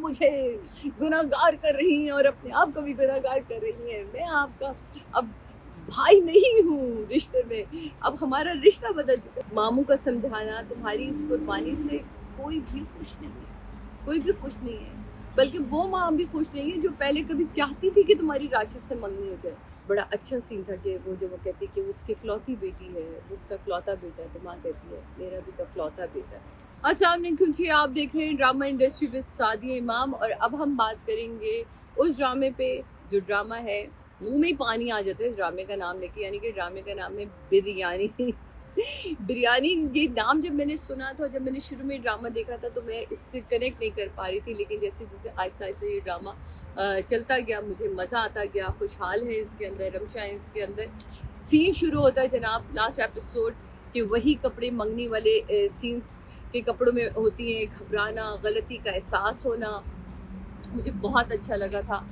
مجھے گناہگار کر رہی ہیں اور اپنے آپ کو بھی گناہگار کر رہی ہیں. میں آپ کا اب بھائی نہیں ہوں رشتے میں, اب ہمارا رشتہ بدل چکا ہے. ماموں کا سمجھانا تمہاری اس قربانی سے کوئی بھی خوش نہیں ہے, کوئی بھی خوش نہیں ہے, بلکہ وہ ماں بھی خوش نہیں ہے جو پہلے کبھی چاہتی تھی کہ تمہاری راشد سے منگنی ہو جائے. بڑا اچھا سین تھا کہ وہ جب وہ کہتی کہ اس کی اکلوتی بیٹی ہے, اس کا اکلوتا بیٹا ہے, تو ماں کہتی ہے میرا بھی تو اکلوتا بیٹا ہے. السلام علیکم جی, آپ دیکھ رہے ہیں ڈرامہ انڈسٹری وذ سعدیہ امام, اور اب ہم بات کریں گے اس ڈرامے پہ جو ڈرامہ ہے منہ میں پانی آ جاتا ہے اس ڈرامے کا نام لے کے, یعنی کہ ڈرامے کا نام ہے بریانی. بریانی یہ نام جب میں نے سنا تھا, جب میں نے شروع میں ڈرامہ دیکھا تھا تو میں اس سے کنیکٹ نہیں کر پا رہی تھی, لیکن جیسے جیسے آہستہ آہستہ یہ ڈرامہ چلتا گیا مجھے مزہ آتا گیا. خوشحال ہے اس کے اندر, رمشا ہے اس کے اندر. سین شروع ہوتا ہے جناب لاسٹ ایپیسوڈ کہ وہی کپڑے منگنی والے سین کے کپڑوں میں ہوتی ہیں گھبرانا, غلطی کا احساس ہونا. مجھے بہت اچھا لگا تھا.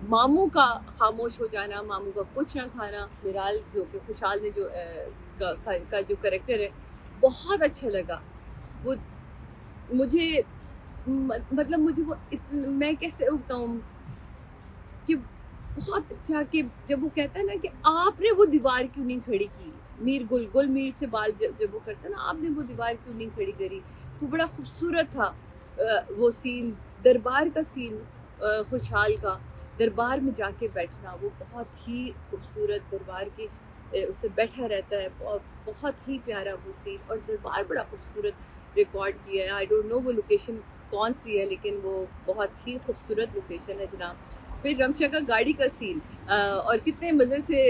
ماموں کا خاموش ہو جانا, ماموں کا کچھ نہ کھانا. میرال جو کہ خوشحال نے جو کا جو کریکٹر ہے بہت اچھا لگا. وہ مجھے مطلب مجھے وہ میں کیسے بتاؤں کہ بہت اچھا, کہ جب وہ کہتا ہے نا کہ آپ نے وہ دیوار کیوں نہیں کھڑی کی, میر گل میر سے بال جب وہ کرتا ہے نا, آپ نے وہ دیوار کیوں نہیں کھڑی کری, تو بڑا خوبصورت تھا وہ سین. دربار کا سین, خوشحال کا دربار میں جا کے بیٹھنا, وہ بہت ہی خوبصورت. دربار کے اس سے بیٹھا رہتا ہے, بہت ہی پیارا وہ سین, اور دربار بڑا خوبصورت ریکارڈ کیا ہے. آئی ڈونٹ نو وہ لوکیشن کون سی ہے, لیکن وہ بہت ہی خوبصورت لوکیشن ہے جناب. پھر رمشا کا گاڑی کا سین, اور کتنے مزے سے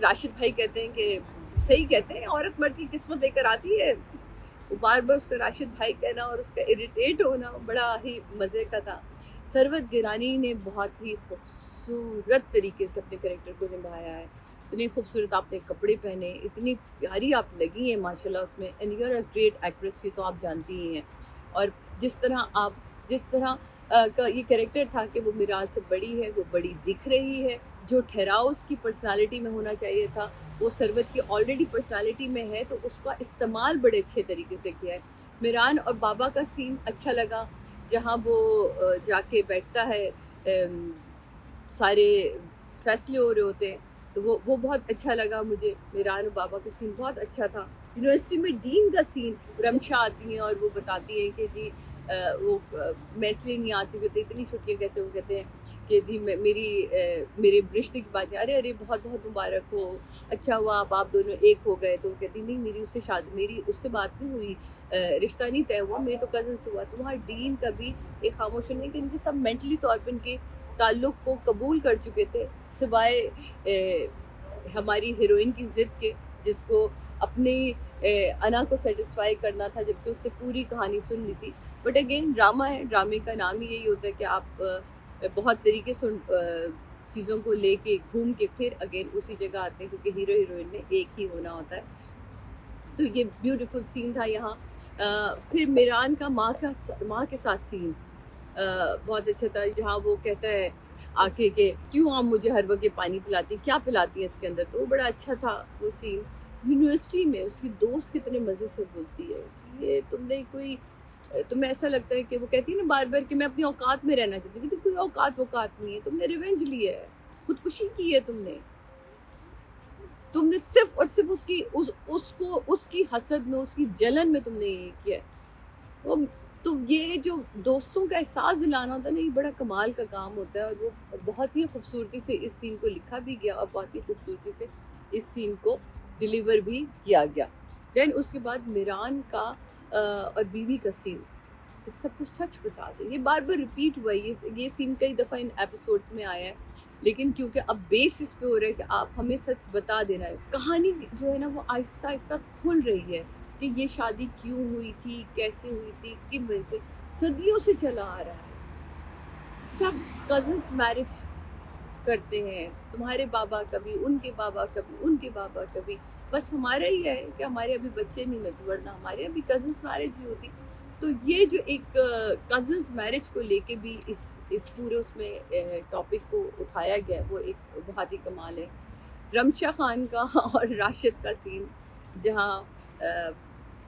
راشد بھائی کہتے ہیں کہ صحیح کہتے ہیں عورت مرد کی قسمت لے کر آتی ہے. وہ بار بار اس کا راشد بھائی کہنا اور اس کا اریٹیٹ ہونا بڑا ہی مزے کا تھا. ثروت گیلانی نے بہت ہی خوبصورت طریقے سے اپنے کریکٹر کو نبھایا ہے. اتنے خوبصورت آپ نے کپڑے پہنے, اتنی پیاری آپ لگی ہیں ماشاء اللہ اس میں. And you are a great actress, یہ تو آپ جانتی ہی ہیں. اور جس طرح کا یہ کریکٹر تھا کہ وہ میراث سے بڑی ہے, وہ بڑی دکھ رہی ہے. جو ٹھہراؤ اس کی پرسنالٹی میں ہونا چاہیے تھا وہ ثروت کی آلریڈی پرسنالٹی میں ہے, تو اس کا استعمال بڑے اچھے طریقے سے کیا ہے. میران اور بابا کا سین اچھا لگا, جہاں وہ جا کے بیٹھتا ہے, سارے فیصلے ہو رہے ہوتے ہیں, تو وہ بہت اچھا لگا مجھے. میران اور بابا کا سین بہت اچھا تھا. یونیورسٹی میں ڈین کا سین, رمشا آتی ہیں اور وہ بتاتی ہیں کہ جی وہ میں اس لیے نہیں آ سکتی تھی, اتنی چھٹیاں کیسے, وہ کہتے ہیں کہ جی میرے رشتے کی بات ہے, ارے بہت بہت مبارک ہو, اچھا ہوا آپ دونوں ایک ہو گئے. تو وہ کہتی نہیں میری اس سے بات نہیں ہوئی, رشتہ نہیں طے ہوا, میرے تو کزن سے ہوا. تو وہاں ڈین کا بھی ایک خاموش نہیں کہ ان کے سب مینٹلی طور پہ ان کے تعلق کو قبول کر چکے تھے, سوائے ہماری ہیروئن کی ضد کے, جس کو اپنی انا کو سیٹسفائی کرنا تھا, جبکہ اس سے پوری کہانی سن لی تھی. بٹ اگین ڈرامہ ہے, ڈرامے کا نام ہی یہی ہوتا ہے کہ آپ بہت طریقے سے چیزوں کو لے کے گھوم کے پھر اگین اسی جگہ آتے ہیں, کیونکہ ہیرو ہیروئن نے ایک ہی ہونا ہوتا ہے. تو یہ بیوٹیفل سین تھا یہاں. پھر میران کا ماں کے ساتھ سین بہت اچھا تھا, جہاں وہ کہتا ہے آ کے کہ کیوں آپ مجھے ہر وقت پانی پلاتی, کیا پلاتی ہیں اس کے اندر. تو وہ بڑا اچھا تھا وہ سین. یونیورسٹی میں اس کی دوست کتنے مزے سے بولتی ہے, یہ تمہیں ایسا لگتا ہے کہ وہ کہتی ہے نا بار بار کہ میں اپنی اوقات میں رہنا چاہتی ہوں. کہ کوئی اوقات نہیں ہے, تم نے ریونج لی ہے, خودکشی کی ہے تم نے صرف اور صرف اس کی حسد میں, اس کی جلن میں تم نے یہ کیا ہے. تو یہ جو دوستوں کا احساس دلانا ہوتا ہے نا, یہ بڑا کمال کا کام ہوتا ہے, اور وہ بہت ہی خوبصورتی سے اس سین کو لکھا بھی گیا اور بہت ہی خوبصورتی سے اس سین کو ڈیلیور بھی کیا گیا. دین اس کے بعد میران کا اور بیوی کا سین, سب کچھ سچ بتا دیں. یہ بار بار ریپیٹ ہوا ہے, یہ سین کئی دفعہ ان ایپیسوڈس میں آیا ہے, لیکن کیونکہ اب بیس اس پہ ہو رہا ہے کہ آپ ہمیں سچ بتا دینا ہے. کہانی جو ہے نا وہ آہستہ آہستہ کھل رہی ہے کہ یہ شادی کیوں ہوئی تھی, کیسے ہوئی تھی, کن وجہ سے, صدیوں سے چلا آ رہا ہے. سب کزنس میرج کرتے ہیں, تمہارے بابا کبھی, ان کے بابا کبھی, ان کے بابا کبھی. بس ہمارا ہی ہے کہ ہمارے ابھی بچے نہیں ملتے, ورنہ ہمارے ابھی کزنس میرج ہی ہوتی. تو یہ جو ایک کزنس میرج کو لے کے بھی اس پورے اس میں ٹاپک کو اٹھایا گیا ہے, وہ ایک بہت ہی کمال ہے. رمشا خان کا اور راشد کا سین, جہاں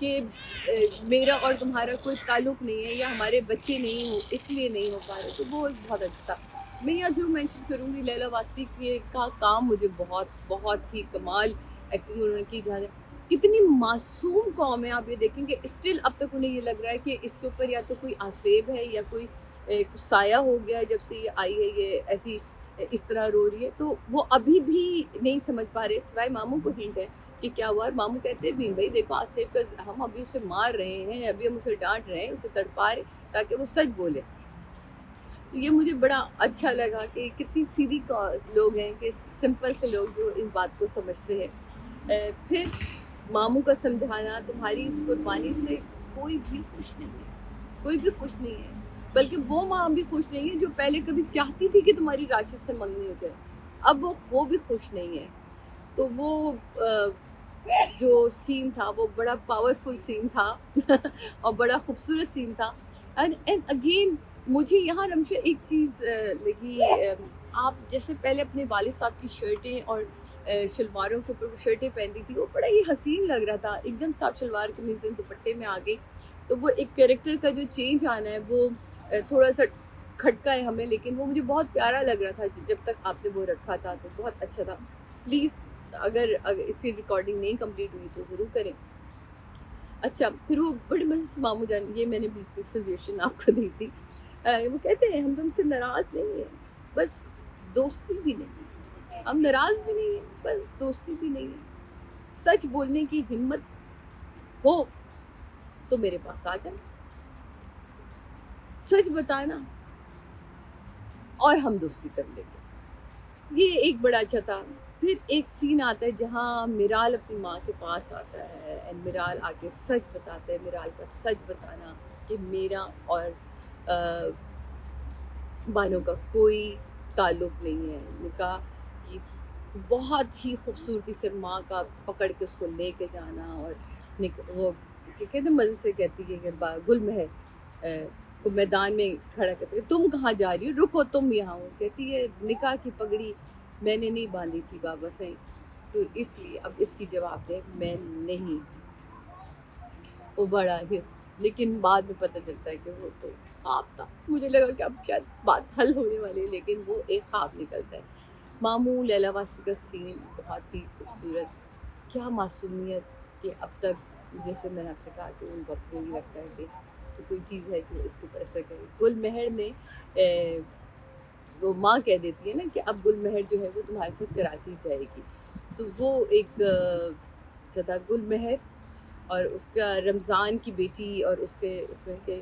کہ میرا اور تمہارا کوئی تعلق نہیں ہے یا ہمارے بچے نہیں ہو اس لیے نہیں ہو پا رہے، تو وہ بہت اچھا تھا۔ میں یہاں ضرور مینشن کروں گی لیلا واسطی کا کام مجھے بہت بہت ہی کمال ایکٹنگ انہوں نے کی، جہاں کتنی معصوم قوم ہے، آپ یہ دیکھیں کہ اسٹل اب تک انہیں یہ لگ رہا ہے کہ اس کے اوپر یا تو کوئی آسیب ہے یا کوئی سایہ ہو گیا ہے جب سے یہ آئی ہے، یہ ایسی اس طرح رو رہی ہے، تو وہ ابھی بھی نہیں سمجھ پا رہے، سوائے ماموں کو ہنٹ ہے کہ کیا ہوا۔ ماموں کہتے ہیں بین بھائی دیکھو آصف کا ہم ابھی اسے مار رہے ہیں، ابھی ہم اسے ڈانٹ رہے ہیں، اسے تڑپا رہے تاکہ وہ سچ بولے۔ تو یہ مجھے بڑا اچھا لگا کہ کتنی سیدھی لوگ ہیں، کہ سمپل سے لوگ جو اس بات کو سمجھتے ہیں۔ پھر ماموں کا سمجھانا، تمہاری اس قربانی سے کوئی بھی خوش نہیں ہے، کوئی بھی خوش نہیں ہے، بلکہ وہ ماں بھی خوش نہیں ہے جو پہلے کبھی چاہتی تھی کہ تمہاری راشد سے منگنی ہو جائے، اب وہ بھی خوش نہیں ہے۔ تو وہ جو سین تھا وہ بڑا پاورفل سین تھا اور بڑا خوبصورت سین تھا۔ اینڈ اگین مجھے یہاں رمشا ایک چیز لگی، آپ جیسے پہلے اپنے والد صاحب کی شرٹیں اور شلواروں کے اوپر وہ شرٹیں پہنتی تھی، وہ بڑا ہی حسین لگ رہا تھا، ایک دم صاف شلوار قمیض دوپٹے میں آ گئی، تو وہ ایک کیریکٹر کا جو چینج آنا ہے وہ تھوڑا سا کھٹکا ہے ہمیں، لیکن وہ مجھے بہت پیارا لگ رہا تھا جب تک آپ نے وہ رکھا تھا، تو بہت اچھا تھا۔ پلیز اگر اس کی ریکارڈنگ نہیں کمپلیٹ ہوئی تو ضرور کریں۔ اچھا، پھر وہ بڑے مزے سے ماموں جان، یہ میں نے بیچ میں سجیشن آپ کو دی تھی، وہ کہتے ہیں ہم تم سے ناراض نہیں ہیں، بس دوستی بھی نہیں ہے، ہم ناراض بھی نہیں ہیں، بس دوستی بھی نہیں ہے، سچ بولنے کی ہمت ہو تو میرے پاس آ جائیں، سچ بتانا اور ہم دوستی کر لیں گے۔ یہ ایک بڑا اچھا تھا۔ پھر ایک سین آتا ہے جہاں میرال اپنی ماں کے پاس آتا ہے، اینڈ میرال آ کے سچ بتاتا ہے، میرال کا سچ بتانا کہ میرا اور بانو کا کوئی تعلق نہیں ہے، نکاح کی بہت ہی خوبصورتی سے ماں کا پکڑ کے اس کو لے کے جانا، اور وہ کہتے ہیں مزے سے کہتی ہے کہ گل مہر کو میدان میں کھڑا کرتے کہ تم کہاں جا رہی ہو، رکو تم یہاں ہو، کہتی ہے نکاح کی پگڑی میں نے نہیں باندھی تھی بابا سے، تو اس لیے اب اس کی جواب دے میں نہیں۔ وہ بڑا ہی، لیکن بعد میں پتہ چلتا ہے کہ وہ تو خواب تھا، مجھے لگا کہ اب شاید بات حل ہونے والی ہے، لیکن وہ ایک خواب نکلتا ہے۔ ماموں لیلا واسطی کا سین بہت ہی خوبصورت، کیا معصومیت کہ اب تک جیسے میں نے آپ سے کہا کہ ان کو اپنے ہی لگتا ہے کہ تو کوئی چیز ہے کہ اس کے اوپر اثر کرے۔ گل مہر میں وہ ماں کہہ دیتی ہے نا کہ اب گل مہر جو ہے وہ تمہارے ساتھ کراچی جائے گی، تو وہ ایک تھا گل مہر اور اس کا رمضان کی بیٹی، اور اس میں کہ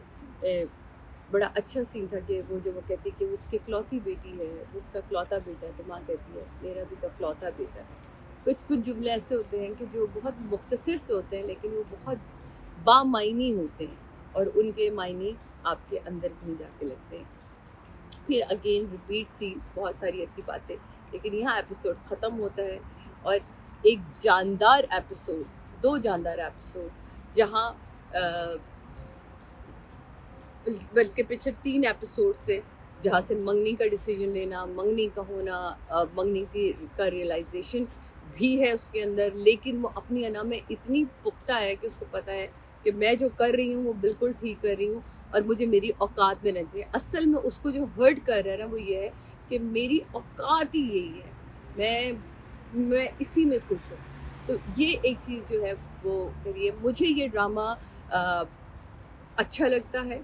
بڑا اچھا سین تھا کہ وہ جب وہ کہتی کہ اس کی اکلوتی بیٹی ہے، اس کا اکلوتا بیٹا ہے، تو ماں کہتی ہے میرا بھی تو اکلوتا بیٹا ہے۔ کچھ جملے ایسے ہوتے ہیں کہ جو بہت مختصر سے ہوتے ہیں لیکن وہ بہت بامعنی ہوتے ہیں، اور ان کے معنی آپ کے اندر کہیں جا کے لگتے ہیں۔ پھر اگین ریپیٹ سین، بہت ساری ایسی باتیں، لیکن یہاں ایپیسوڈ ختم ہوتا ہے، اور ایک جاندار ایپیسوڈ، 2 جاندار ایپیسوڈ، جہاں بلکہ پچھلے 3 ایپیسوڈ سے جہاں سے منگنی کا ڈیسیجن لینا، منگنی کا ہونا، منگنی کا ریئلائزیشن بھی ہے اس کے اندر، لیکن وہ اپنی انا میں اتنی پختہ ہے کہ اس کو پتہ ہے کہ میں جو کر رہی ہوں وہ بالکل ٹھیک کر رہی ہوں، اور مجھے میری اوقات میں رہنا چاہیے۔ اصل میں اس کو جو ہرٹ کر رہا ہے نا وہ یہ ہے کہ میری اوقات ہی یہی ہے، میں اسی میں خوش ہوں۔ تو یہ ایک چیز جو ہے وہ کریے۔ مجھے یہ ڈرامہ اچھا لگتا ہے،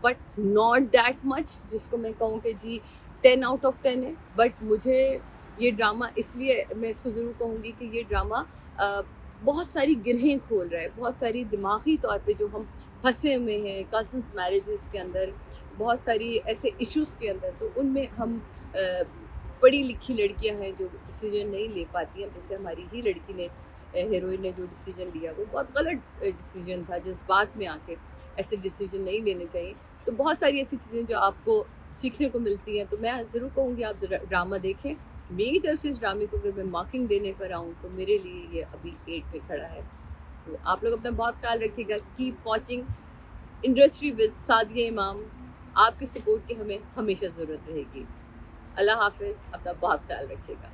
بٹ ناٹ دیٹ مچ جس کو میں کہوں کہ جی 10 آؤٹ آف 10 ہے، بٹ مجھے یہ ڈرامہ اس لیے میں اس کو ضرور کہوں گی کہ یہ ڈرامہ بہت ساری گرہیں کھول رہا ہے، بہت ساری دماغی طور پہ جو ہم پھنسے ہوئے ہیں کزنس میرجز کے اندر، بہت ساری ایسے ایشوز کے اندر، تو ان میں ہم پڑھی لکھی لڑکیاں ہیں جو ڈیسیجن نہیں لے پاتی ہیں، جیسے ہماری ہی لڑکی نے، ہیروئن نے جو ڈیسیجن لیا وہ بہت غلط ڈیسیجن تھا، جذبات میں آ کے ایسے ڈیسیجن نہیں لینے چاہیے۔ تو بہت ساری ایسی چیزیں جو آپ کو سیکھنے کو ملتی ہیں، تو میں ضرور کہوں گی آپ ڈرامہ دیکھیں۔ میری طرف سے اس ڈرامے کو اگر میں مارکنگ دینے پر آؤں تو میرے لیے یہ ابھی 8 پہ کھڑا ہے۔ تو آپ لوگ اپنا بہت خیال رکھیے گا، کیپ واچنگ انڈسٹری وز سعدیہ امام، آپ کی سپورٹ کی ہمیں ہمیشہ ضرورت رہے گی۔ اللہ حافظ، اپنا بہت خیال رکھیے گا۔